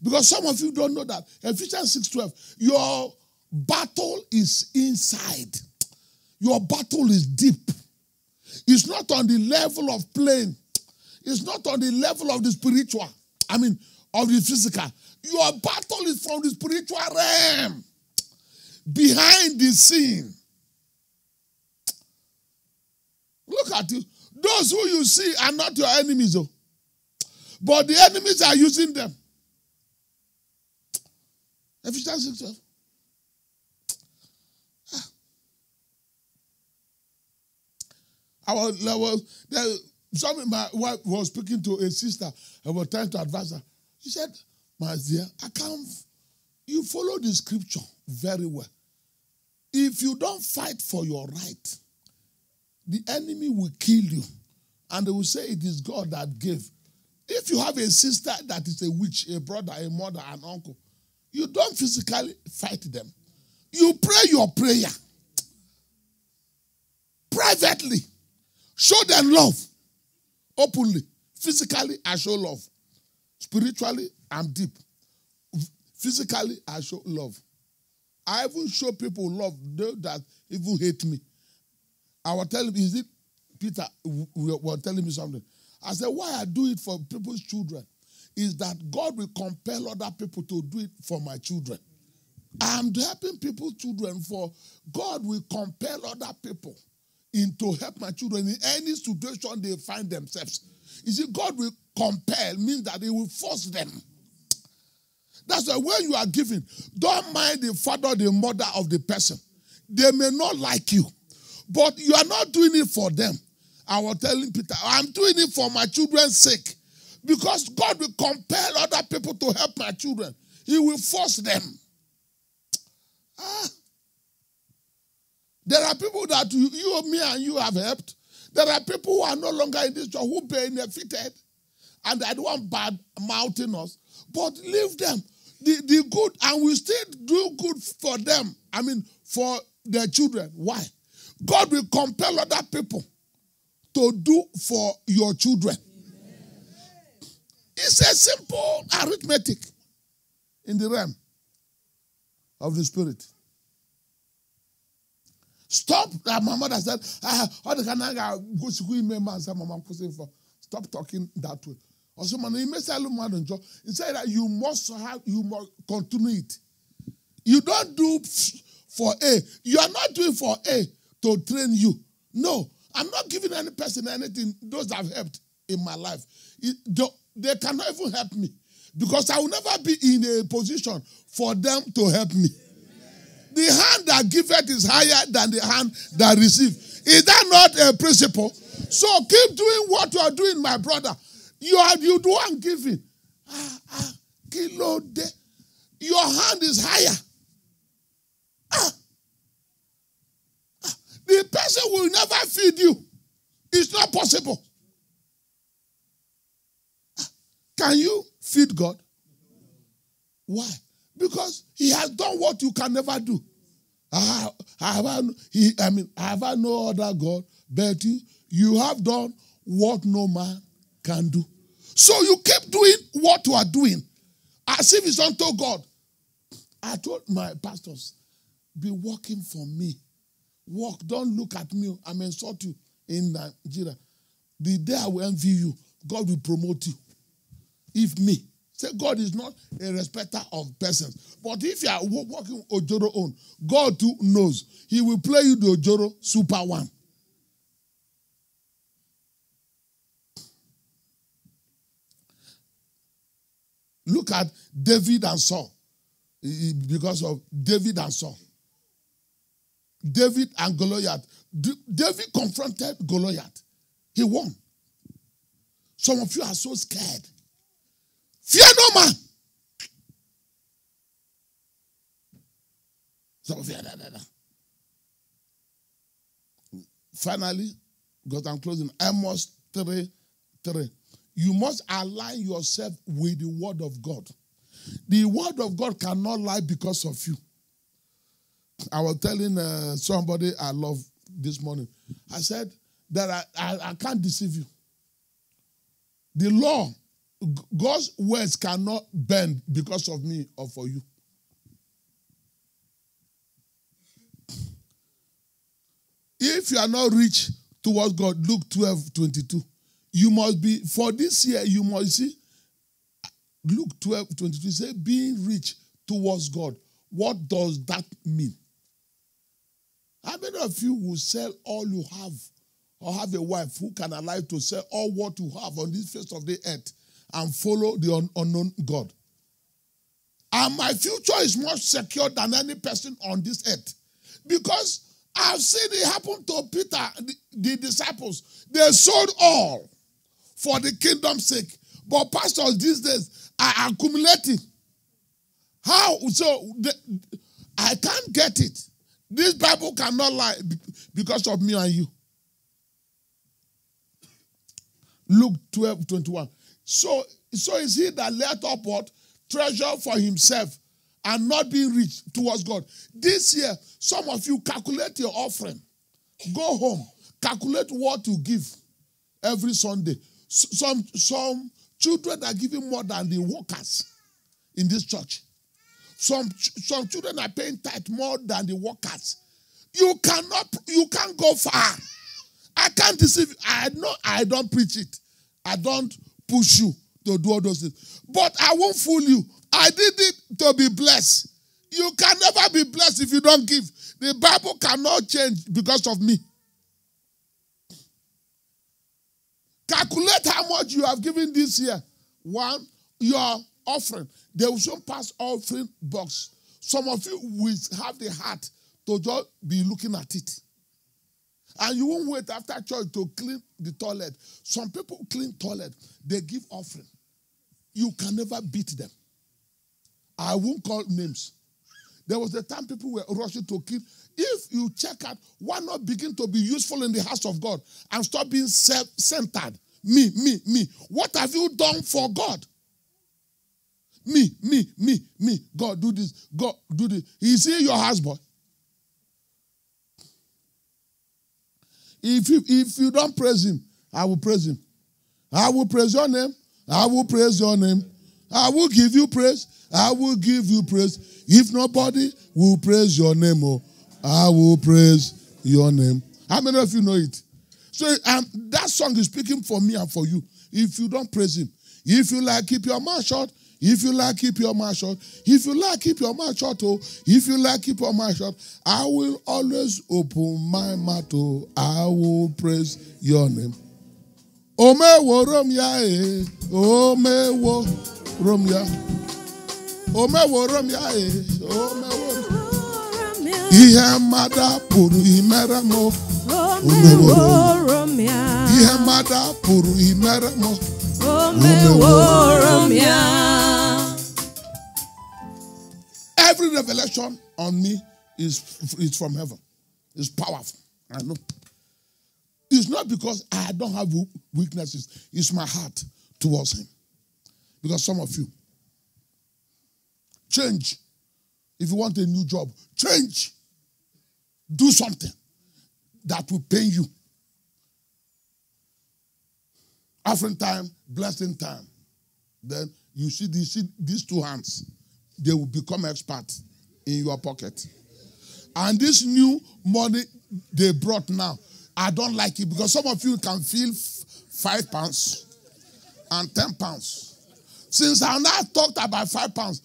Because some of you don't know that. Ephesians 6:12, your battle is inside. Your battle is deep. It's not on the level of plane. It's not on the level of the spiritual. Of the physical. Your battle is from the spiritual realm. Behind the scene. Look at you. Those who you see are not your enemies, though. But the enemies are using them. Ephesians 6:12. My wife was speaking to a sister. I was trying to advise her. She said, my dear, you follow the scripture very well. If you don't fight for your right, the enemy will kill you. And they will say it is God that gave. If you have a sister that is a witch, a brother, a mother, an uncle, you don't physically fight them. You pray your prayer. Privately. Show them love. Openly. Physically, I show love. Spiritually, I'm deep. Physically, I show love. I even show people love, those that even hate me. I was telling him, is it Peter was telling me something. I said, why I do it for people's children is that God will compel other people to do it for my children. I'm helping people's children for God will compel other people to help my children in any situation they find themselves. You see, God will compel means that He will force them. That's why when you are giving, don't mind the father or the mother of the person. They may not like you, but you are not doing it for them. I was telling Peter, I'm doing it for my children's sake. Because God will compel other people to help my children. He will force them. There are people that you, me, and you have helped. There are people who are no longer in this job, who benefited, and they don't want bad mouthing us. But leave them. The good, and we still do good for them. For their children. Why? God will compel other people to do for your children. It's a simple arithmetic in the realm of the spirit. Stop. My mother said, stop talking that way. Also, he said that you must continue it. You don't do for A. You are not doing for A to train you. No, I'm not giving any person anything. Those that have helped in my life, they cannot even help me because I will never be in a position for them to help me. Amen. The hand that giveth is higher than the hand that receives. Is that not a principle? So keep doing what you are doing, my brother. You do one giving. Kilo de. Your hand is higher. The person will never feed you. It's not possible. Can you feed God? Why? Because he has done what you can never do. I have no other God but you. You have done what no man can do. So you keep doing what you are doing as if it's unto God. I told my pastors, be working for me. Work. Don't look at me. I may insult you in Nigeria. The day I will envy you, God will promote you. If me. Say God is not a respecter of persons. But if you are working Ojoro own, God too knows. He will play you the Ojoro Super One. Look at David and Saul. Because of David and Saul. David and Goliath. David confronted Goliath. He won. Some of you are so scared. Fear no man. Some of you are Finally, because I'm closing. Amos 3:3. You must align yourself with the word of God. The word of God cannot lie because of you. I was telling somebody I love this morning. I said that I can't deceive you. The law, God's words cannot bend because of me or for you. If you are not rich towards God, Luke 12:22. You must be, for this year, you must see, Luke 12:22 say, being rich towards God. What does that mean? How many of you will sell all you have or have a wife who can allow you to sell all what you have on this face of the earth and follow the unknown God? And my future is more secure than any person on this earth. Because I've seen it happen to Peter, the disciples. They sold all for the kingdom's sake. But pastors these days are accumulating. How? So I can't get it. This Bible cannot lie because of me and you. Luke 12:21. So is he that laid up what? Treasure for himself and not being rich towards God. This year, some of you calculate your offering. Go home. Calculate what you give every Sunday. Some children are giving more than the workers in this church. Some children are paying tithe more than the workers. You can't go far. I can't deceive you. I know I don't preach it. I don't push you to do all those things. But I won't fool you. I did it to be blessed. You can never be blessed if you don't give. The Bible cannot change because of me. Calculate how much you have given this year. One, your offering. They will soon pass offering box. Some of you will have the heart to just be looking at it. And you won't wait after church to clean the toilet. Some people clean toilet. They give offering. You can never beat them. I won't call names. There was a time people were rushing to kill. If you check out, why not begin to be useful in the house of God and stop being self-centered? Me. What have you done for God? Me. God, do this. God, do this. Is he your husband? If you don't praise him, I will praise him. I will praise your name. I will praise your name. I will give you praise. I will give you praise. If nobody will praise your name, I will praise your name. How many of you know it? So that song is speaking for me and for you. If you don't praise him. If you like, keep your mouth shut. If you like, keep your mouth shut. If you like, keep your mouth shut. If you like, keep your mouth shut. I will always open my mouth. I will praise your name. Omewo romya e. Omewo romya. Omewo romya e. Omewo romya. Ihe mada puru imera mo. Ihemada puru imeremo. Every revelation on me is from heaven. It's powerful. I know. It's not because I don't have weaknesses. It's my heart towards him. Because some of you, change. If you want a new job, change. Do something that will pain you. Offering time, blessing time. Then you see these two hands. They will become experts in your pocket. And this new money they brought now, I don't like it because some of you can feel £5 and £10. Since I now talked about £5,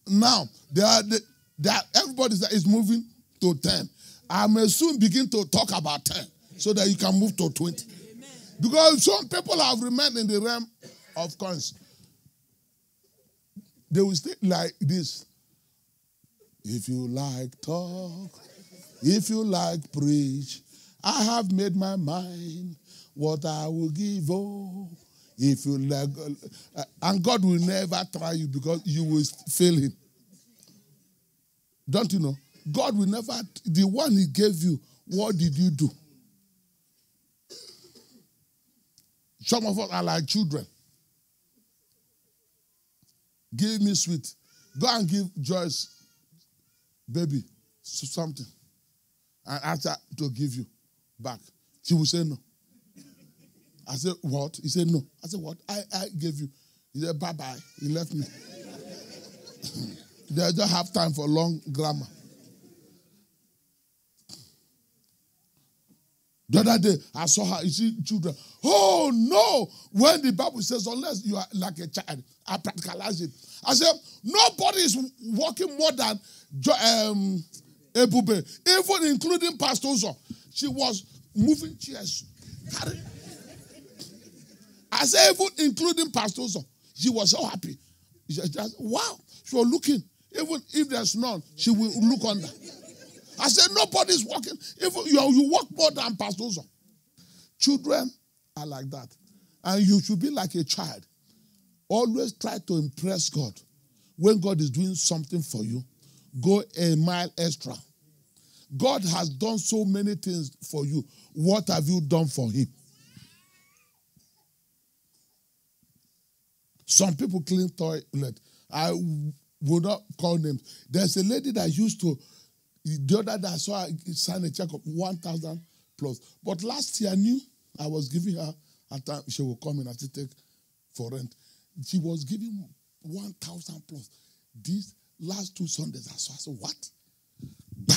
now everybody is moving to 10. I may soon begin to talk about 10 so that you can move to 20. Amen. Because some people have remained in the realm of coins. They will stay like this. If you like talk, if you like preach, I have made my mind what I will give. Oh, if you like, and God will never try you because you will fail him. Don't you know? God will never, the one he gave you, what did you do? Some of us are like children. Give me sweet. Go and give Joyce, baby, something. And ask her to give you back. She will say no. I said, what? He said no. I said, what? I gave you. He said, bye-bye. He left me. They don't have time for long grammar. The other day, I saw her, you see children. Oh, no. When the Bible says, unless you are like a child, I practicalize it. I said, nobody is working more than Ebube, even including Pastor Uzo. She was moving chairs. I said, even including Pastor Uzo. She was so happy. She just, wow. She was looking. Even if there's none, she will look under. I said, nobody's working. Even you work more than Pastor Uzo. Children are like that. And you should be like a child. Always try to impress God. When God is doing something for you, go a mile extra. God has done so many things for you. What have you done for him? Some people clean toilet. I will not call names. There's a lady that used to, the other day I saw her sign a check of 1,000 plus. But last year I knew I was giving her a time. She will come in and take for rent. She was giving 1,000 plus. These last 2 Sundays I saw. I said, what? Bah.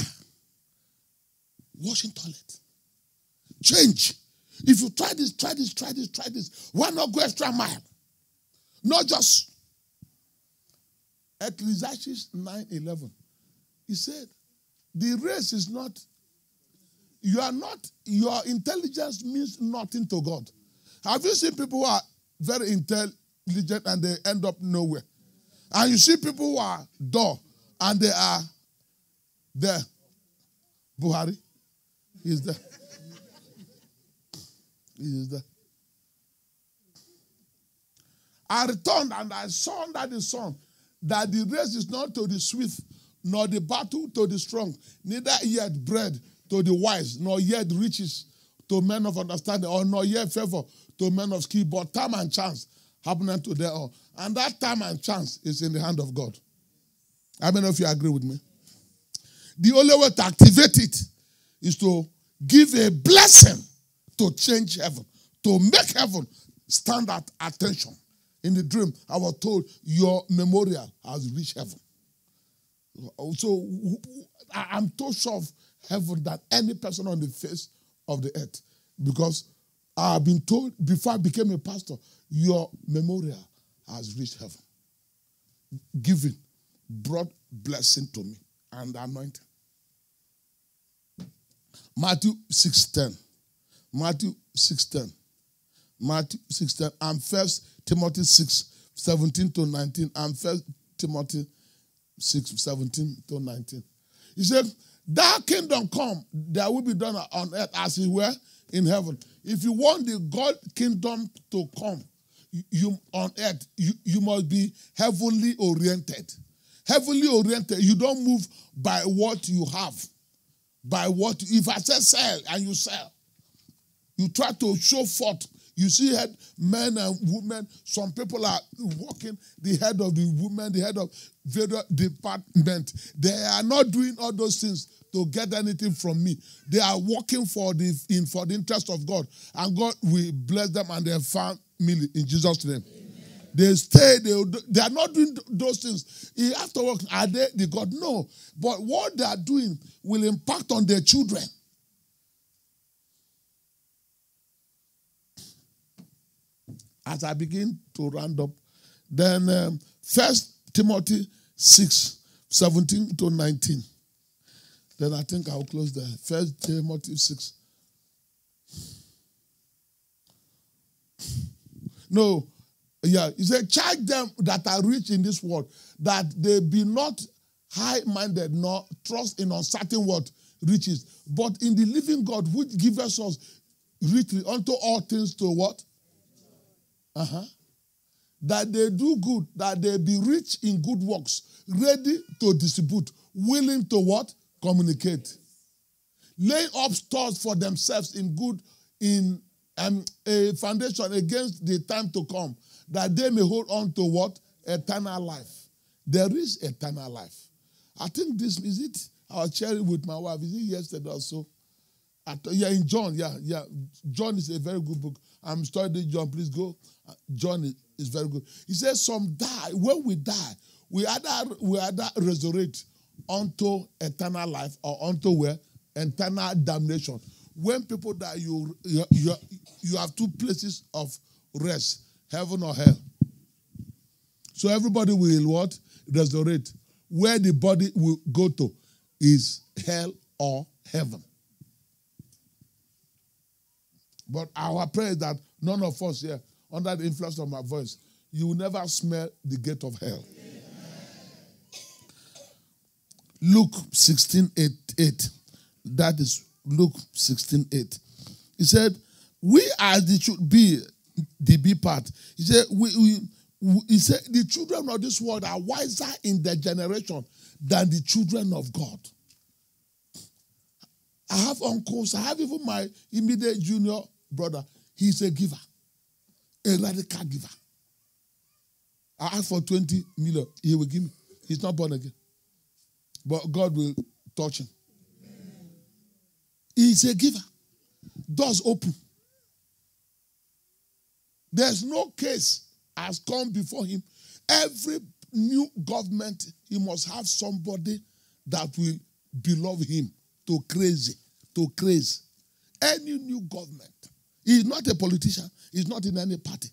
Washing toilet. Change. If you try this. Why not go extra mile? Not just. Ecclesiastes 9:11. He said, the race is not, your intelligence means nothing to God. Have you seen people who are very intelligent and they end up nowhere? And you see people who are dull and they are there. Buhari, he is there. He is there. I returned and I saw under the sun that the race is not to the swift, nor the battle to the strong, neither yet bread to the wise, nor yet riches to men of understanding, or nor yet favor to men of skill, but time and chance happening to them all. And that time and chance is in the hand of God. I don't know if you agree with me. The only way to activate it is to give a blessing to change heaven, to make heaven stand at attention. In the dream, I was told your memorial has reached heaven. So I'm too sure of heaven than any person on the face of the earth. Because I've been told before I became a pastor, your memorial has reached heaven. Giving brought blessing to me and anointing. Matthew 6:10. Matthew 6:10. Matthew 6:10 and 1 Timothy 6:17 to 19 and 1 Timothy 6:17 to 19. He said, That kingdom come, that will be done on earth as it were in heaven. If you want the God kingdom to come, you on earth, you must be heavenly oriented. Heavenly oriented, you don't move by what you have. By what, if I say sell and you sell, you try to show forth. You see men and women, some people are walking the head of the women, the head of various department. They are not doing all those things to get anything from me. They are working for the interest of God. And God will bless them and their family in Jesus' name. Amen. They stay, they are not doing those things. You have to work. Are they the God? No. But what they are doing will impact on their children. As I begin to round up, then 1 Timothy 6, 17 to 19. Then I think I'll close there. 1 Timothy 6. No, yeah, he said, charge them that are rich in this world, that they be not high-minded, nor trust in uncertain what? Riches, but in the living God, which giveth us richly unto all things to what? That they do good, that they be rich in good works, ready to distribute, willing to what? Communicate. Laying up stores for themselves in good, in a foundation against the time to come, that they may hold on to what? Eternal life. There is eternal life. I think this, is it? I was sharing with my wife, is it yesterday or so? Yeah, in John, yeah. John is a very good book. I'm studying John, please go. John is very good. He says some die. When we die, we either resurrect unto eternal life or unto where? Eternal damnation. When people die, you have two places of rest, heaven or hell. So everybody will what? Resurrect. Where the body will go to is hell or heaven. But our prayer is that none of us here, under the influence of my voice, you will never smell the gate of hell. Amen. Luke 16:8. That is Luke 16:8. He said, we as the should be the B part. He said, he said, the children of this world are wiser in their generation than the children of God. I have uncles, I have even my immediate junior brother. He's a giver, a radical giver. I asked for 20 million. He will give me. He's not born again. But God will touch him. He's a giver. Doors open. There's no case has come before him. Every new government, he must have somebody that will beloved him to crazy. Any new government. He's not a politician. He's not in any party.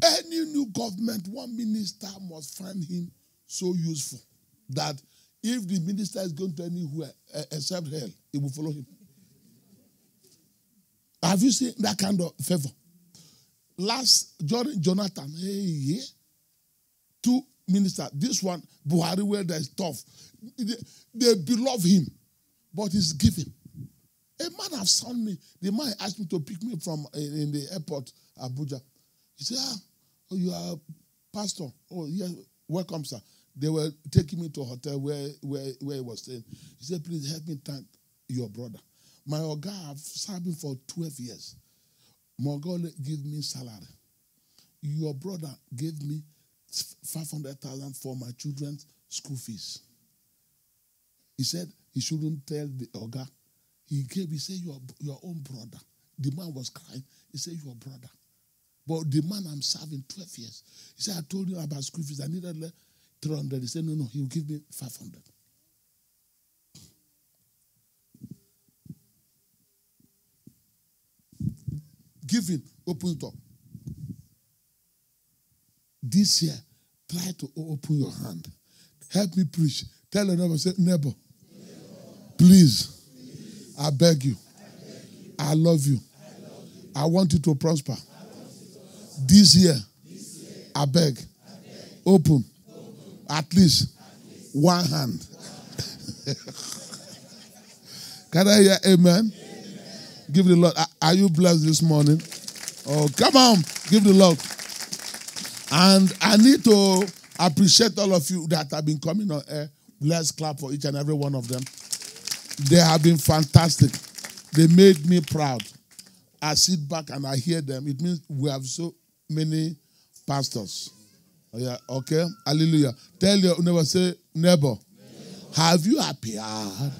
Any new government, one minister must find him so useful that if the minister is going to anywhere except hell, he will follow him. Have you seen that kind of favor? During Jonathan, two ministers. This one, Buhari, where there's tough. They beloved him, but he's giving. A man has sent me. The man asked me to pick me from in the airport, Abuja. He said, you are a pastor. Oh, yes, welcome, sir. They were taking me to a hotel where he was staying. He said, please help me thank your brother. My Oga, I've served him for 12 years. My God give me salary. Your brother gave me 500,000 for my children's school fees. He said he shouldn't tell the Oga. He said, your own brother. The man was crying. He said, your brother. But the man I'm serving 12 years. He said, I told you about school fees. I needed 300. He said, no, he'll give me 500. Giving, open door. This year, try to open your hand. Help me preach. Tell your neighbor, say, neighbor, please, I beg you. I love you. I want you to prosper. This year, I beg, open at least one hand. Can I hear amen? Give the Lord. Are you blessed this morning? Oh, come on. Give the Lord. And I need to appreciate all of you that have been coming on air. Let's clap for each and every one of them. They have been fantastic. They made me proud. I sit back and I hear them. It means we have so many pastors. Oh, yeah, okay. Hallelujah. Tell your neighbor, say, neighbor, have you appeared?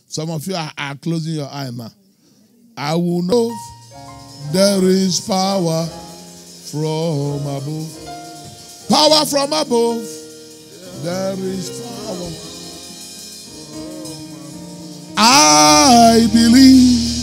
Some of you are closing your eye now. I will know there is power from above. Power from above. There is power. I believe